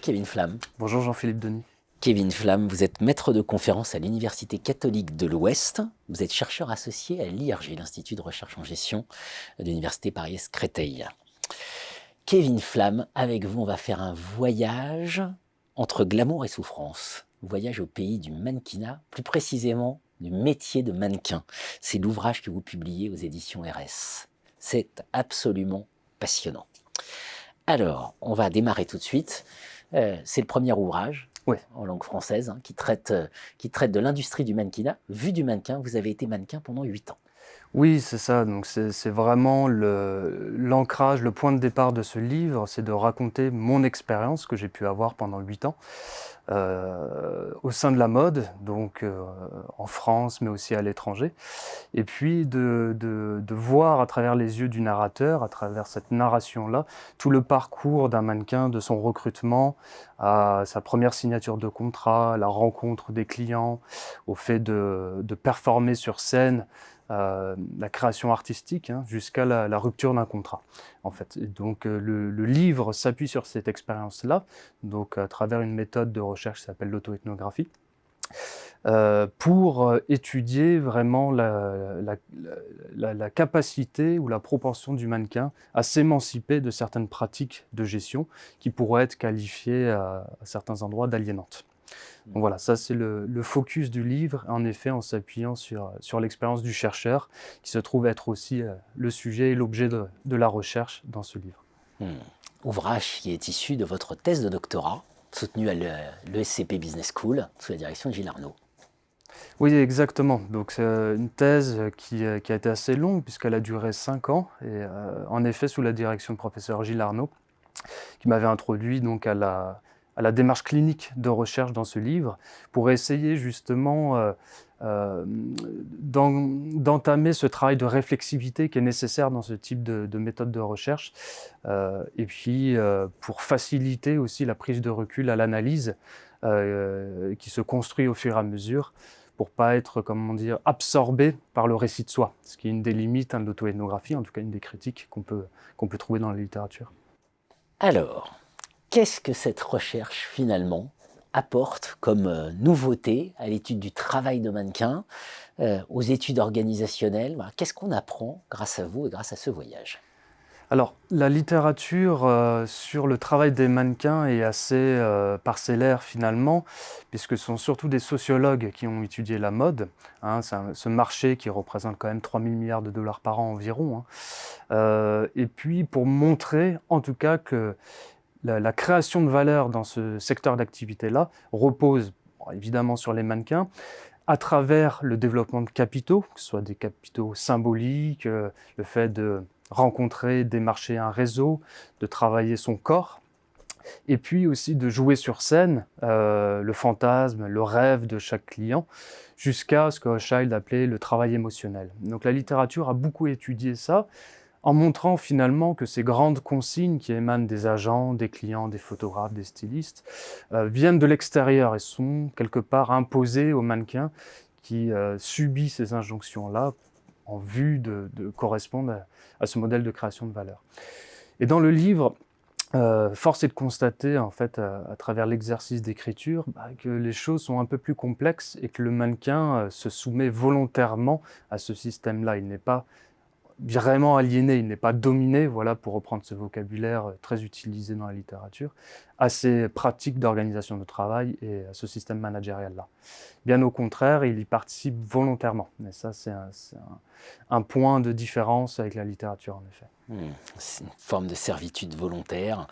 Kevin Flamme. Bonjour Jean-Philippe Denis. Kevin Flamme, vous êtes maître de conférence à l'Université catholique de l'Ouest. Vous êtes chercheur associé à l'IRG, l'Institut de recherche en gestion de l'Université Paris-Créteil. Kevin Flamme, avec vous, on va faire un voyage entre glamour et souffrance. Voyage au pays du mannequinat, plus précisément du métier de mannequin. C'est l'ouvrage que vous publiez aux éditions RS. C'est absolument passionnant. Alors, on va démarrer tout de suite. C'est le premier ouvrage en langue française qui traite de l'industrie du mannequinat. Vu du mannequin, vous avez été mannequin pendant 8 ans. Oui, c'est ça. Donc c'est vraiment l'ancrage, le point de départ de ce livre, c'est de raconter mon expérience que j'ai pu avoir pendant 8 ans au sein de la mode, donc en France, mais aussi à l'étranger. Et puis de voir à travers les yeux du narrateur, à travers cette narration-là, tout le parcours d'un mannequin, de son recrutement à sa première signature de contrat, la rencontre des clients, au fait de performer sur scène, la création artistique, jusqu'à la rupture d'un contrat, en fait. Et donc le livre s'appuie sur cette expérience-là, donc à travers une méthode de recherche qui s'appelle l'auto-ethnographie, pour étudier vraiment la capacité ou la propension du mannequin à s'émanciper de certaines pratiques de gestion qui pourraient être qualifiées à certains endroits d'aliénantes. Donc voilà, ça c'est le focus du livre, en effet en s'appuyant sur l'expérience du chercheur, qui se trouve être aussi le sujet et l'objet de la recherche dans ce livre. Ouvrage qui est issu de votre thèse de doctorat, soutenue à l'ESCP Business School, sous la direction de Gilles Arnaud. Oui, exactement. Donc c'est une thèse qui a été assez longue, puisqu'elle a duré 5 ans, et en effet sous la direction du professeur Gilles Arnaud, qui m'avait introduit donc à la démarche clinique de recherche dans ce livre, pour essayer justement d'entamer ce travail de réflexivité qui est nécessaire dans ce type de méthode de recherche, et puis pour faciliter aussi la prise de recul à l'analyse qui se construit au fur et à mesure, pour pas être, comment dire, absorbé par le récit de soi, ce qui est une des limites de l'auto-ethnographie, en tout cas une des critiques qu'on peut trouver dans la littérature. Alors, qu'est-ce que cette recherche, finalement, apporte comme nouveauté à l'étude du travail de mannequin, aux études organisationnelles? Qu'est-ce qu'on apprend grâce à vous et grâce à ce voyage? Alors, la littérature sur le travail des mannequins est assez parcellaire finalement, puisque ce sont surtout des sociologues qui ont étudié la mode. C'est ce marché qui représente quand même 3 000 milliards de dollars par an environ. Et puis, pour montrer en tout cas que la création de valeur dans ce secteur d'activité-là repose évidemment sur les mannequins, à travers le développement de capitaux, que ce soit des capitaux symboliques, le fait de rencontrer, démarcher un réseau, de travailler son corps, et puis aussi de jouer sur scène le fantasme, le rêve de chaque client, jusqu'à ce que Hochschild appelait le travail émotionnel. Donc la littérature a beaucoup étudié ça, en montrant finalement que ces grandes consignes qui émanent des agents, des clients, des photographes, des stylistes, viennent de l'extérieur et sont quelque part imposées aux mannequins qui subit ces injonctions-là en vue de correspondre à ce modèle de création de valeur. Et dans le livre, force est de constater, en fait, à travers l'exercice d'écriture, que les choses sont un peu plus complexes et que le mannequin se soumet volontairement à ce système-là. Il n'est pas vraiment aliéné, il n'est pas dominé, voilà, pour reprendre ce vocabulaire très utilisé dans la littérature, à ces pratiques d'organisation de travail et à ce système managérial-là. Bien au contraire, il y participe volontairement. Et ça, c'est un point de différence avec la littérature, en effet. C'est une forme de servitude volontaire.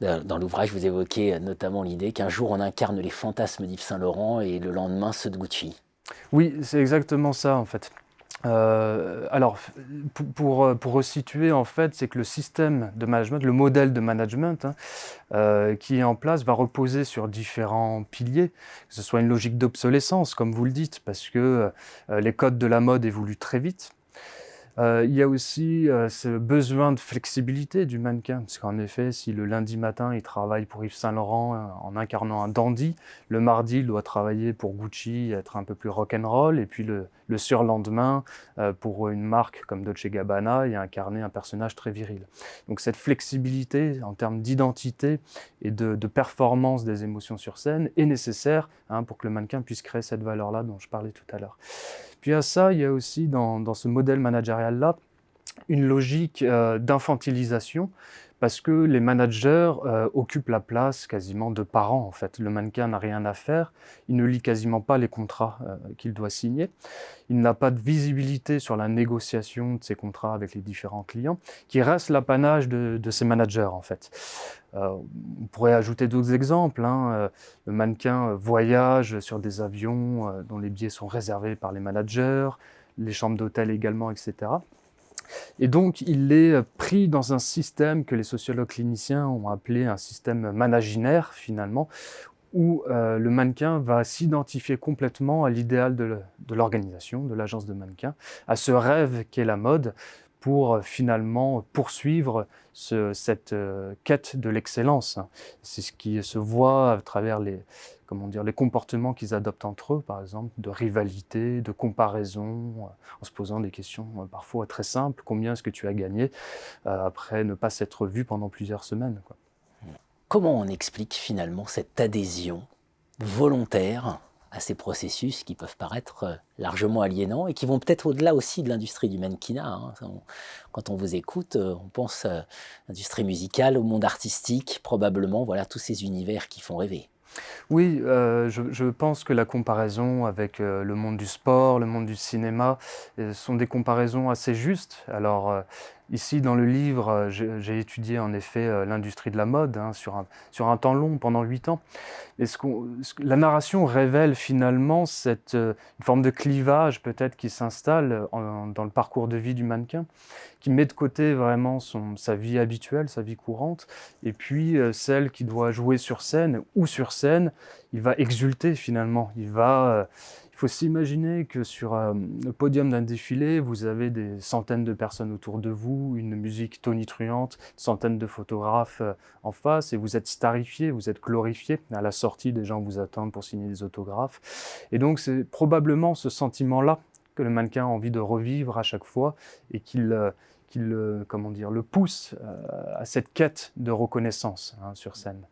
Dans l'ouvrage, vous évoquez notamment l'idée qu'un jour on incarne les fantasmes d'Yves Saint-Laurent et le lendemain ceux de Gucci. Oui, c'est exactement ça, en fait. Alors, pour resituer, en fait, c'est que le système de management, le modèle de management qui est en place va reposer sur différents piliers, que ce soit une logique d'obsolescence, comme vous le dites, parce que les codes de la mode évoluent très vite. Il y a aussi ce besoin de flexibilité du mannequin, parce qu'en effet, si le lundi matin, il travaille pour Yves Saint Laurent en incarnant un dandy, le mardi, il doit travailler pour Gucci, être un peu plus rock'n'roll, et puis le surlendemain, pour une marque comme Dolce Gabbana, et incarner un personnage très viril. Donc cette flexibilité en termes d'identité et de performance des émotions sur scène est nécessaire pour que le mannequin puisse créer cette valeur-là dont je parlais tout à l'heure. Puis à ça, il y a aussi dans ce modèle managérial-là une logique d'infantilisation, parce que les managers occupent la place quasiment de parents en fait. Le mannequin n'a rien à faire, il ne lit quasiment pas les contrats qu'il doit signer, il n'a pas de visibilité sur la négociation de ses contrats avec les différents clients, qui reste l'apanage de ces managers en fait. On pourrait ajouter d'autres exemples. Le mannequin voyage sur des avions dont les billets sont réservés par les managers, les chambres d'hôtel également, etc. Et donc, il est pris dans un système que les sociologues cliniciens ont appelé un système managinaire, finalement, où le mannequin va s'identifier complètement à l'idéal de l'organisation, de l'agence de mannequins, à ce rêve qu'est la mode, pour finalement poursuivre cette quête de l'excellence. C'est ce qui se voit à travers les comportements qu'ils adoptent entre eux, par exemple, de rivalité, de comparaison, en se posant des questions parfois très simples. Combien est-ce que tu as gagné après ne pas s'être vu pendant plusieurs semaines, quoi. Comment on explique finalement cette adhésion volontaire à ces processus qui peuvent paraître largement aliénants et qui vont peut-être au-delà aussi de l'industrie du mannequinat. Quand on vous écoute, on pense à l'industrie musicale, au monde artistique, probablement, voilà, tous ces univers qui font rêver. Oui, je pense que la comparaison avec le monde du sport, le monde du cinéma, sont des comparaisons assez justes. Alors, ici, dans le livre, j'ai étudié en effet l'industrie de la mode sur un temps long, pendant 8 ans. Et la narration révèle finalement une forme de clivage peut-être qui s'installe dans le parcours de vie du mannequin, qui met de côté vraiment sa vie habituelle, sa vie courante, et puis celle qui doit jouer sur scène ou sur scène, il va exulter finalement. Il faut s'imaginer que sur le podium d'un défilé, vous avez des centaines de personnes autour de vous, une musique tonitruante, centaines de photographes en face, et vous êtes starifié, vous êtes glorifié. À la sortie, des gens vous attendent pour signer des autographes. Et donc c'est probablement ce sentiment-là que le mannequin a envie de revivre à chaque fois, et qu'il le pousse à cette quête de reconnaissance sur scène.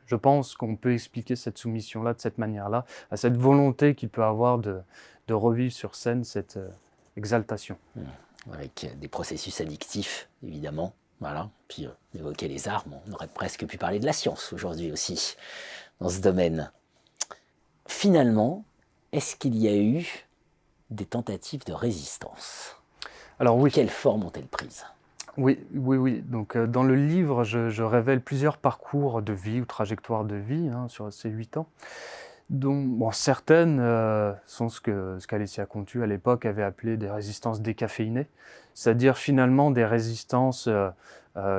Je pense qu'on peut expliquer cette soumission-là de cette manière-là, à cette volonté qu'il peut avoir de revivre sur scène cette exaltation. Avec des processus addictifs, évidemment. Voilà. Puis évoquer les armes, on aurait presque pu parler de la science aujourd'hui aussi, dans ce domaine. Finalement, est-ce qu'il y a eu des tentatives de résistance? Alors oui. Quelle forme ont-elles prises? Oui. Donc, dans le livre, je révèle plusieurs parcours de vie ou trajectoires de vie sur ces 8 ans, dont certaines sont ce qu'Alessia Contu, à l'époque, avait appelé des résistances décaféinées, c'est-à-dire finalement des résistances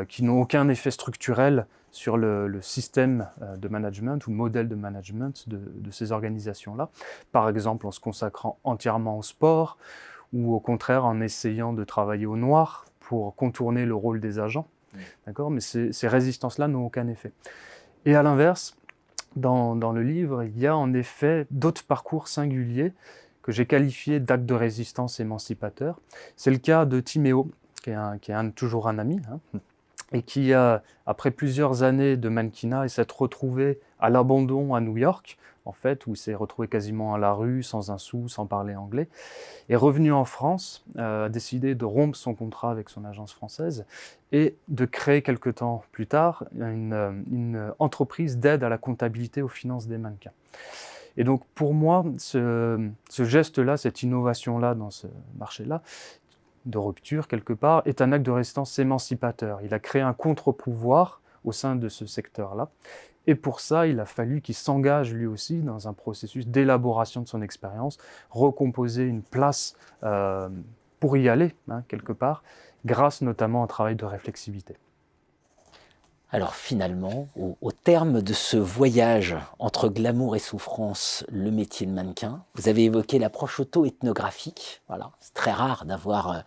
qui n'ont aucun effet structurel sur le système de management ou modèle de management de ces organisations-là. Par exemple, en se consacrant entièrement au sport, ou au contraire en essayant de travailler au noir pour contourner le rôle des agents. D'accord ? Mais ces résistances-là n'ont aucun effet. Et à l'inverse, dans le livre, il y a en effet d'autres parcours singuliers que j'ai qualifiés d'actes de résistance émancipateurs. C'est le cas de Timéo, qui est toujours un ami, et qui, après plusieurs années de mannequinat, s'est retrouvé à l'abandon à New York, en fait, où il s'est retrouvé quasiment à la rue, sans un sou, sans parler anglais, est revenu en France, a décidé de rompre son contrat avec son agence française et de créer quelque temps plus tard une entreprise d'aide à la comptabilité aux finances des mannequins. Et donc pour moi, ce geste-là, cette innovation-là dans ce marché-là, de rupture quelque part, est un acte de résistance émancipateur. Il a créé un contre-pouvoir au sein de ce secteur-là. Et pour ça, il a fallu qu'il s'engage lui aussi dans un processus d'élaboration de son expérience, recomposer une place pour y aller, quelque part, grâce notamment à un travail de réflexivité. Alors finalement, au terme de ce voyage entre glamour et souffrance, le métier de mannequin, vous avez évoqué l'approche auto-ethnographique. Voilà, c'est très rare d'avoir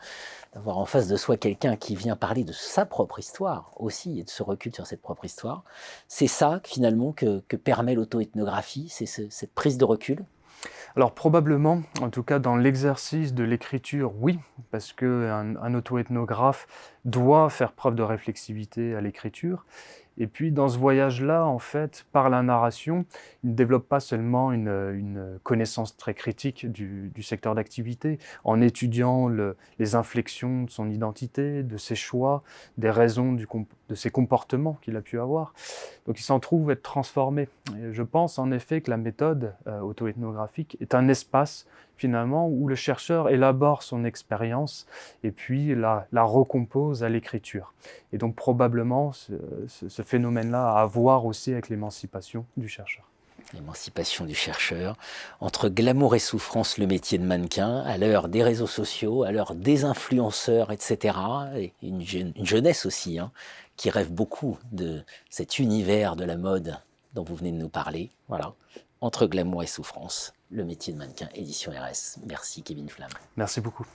en face de soi quelqu'un qui vient parler de sa propre histoire aussi et de ce recul sur cette propre histoire. C'est ça finalement que permet l'auto-ethnographie, c'est cette prise de recul. Alors probablement, en tout cas dans l'exercice de l'écriture, oui, parce qu'un auto-ethnographe doit faire preuve de réflexivité à l'écriture. Et puis dans ce voyage-là, en fait, par la narration, il ne développe pas seulement une connaissance très critique du secteur d'activité, en étudiant les inflexions de son identité, de ses choix, des raisons de ses comportements qu'il a pu avoir. Donc il s'en trouve être transformé. Et je pense en effet que la méthode auto-ethnographique est un espace finalement où le chercheur élabore son expérience et puis la recompose à l'écriture. Et donc probablement ce phénomène-là a à voir aussi avec l'émancipation du chercheur. L'émancipation du chercheur, entre glamour et souffrance, le métier de mannequin, à l'heure des réseaux sociaux, à l'heure des influenceurs, etc. Et une jeunesse aussi, hein, qui rêve beaucoup de cet univers de la mode dont vous venez de nous parler. Voilà, entre glamour et souffrance, le métier de mannequin, édition RS. Merci Kevin Flamme. Merci beaucoup.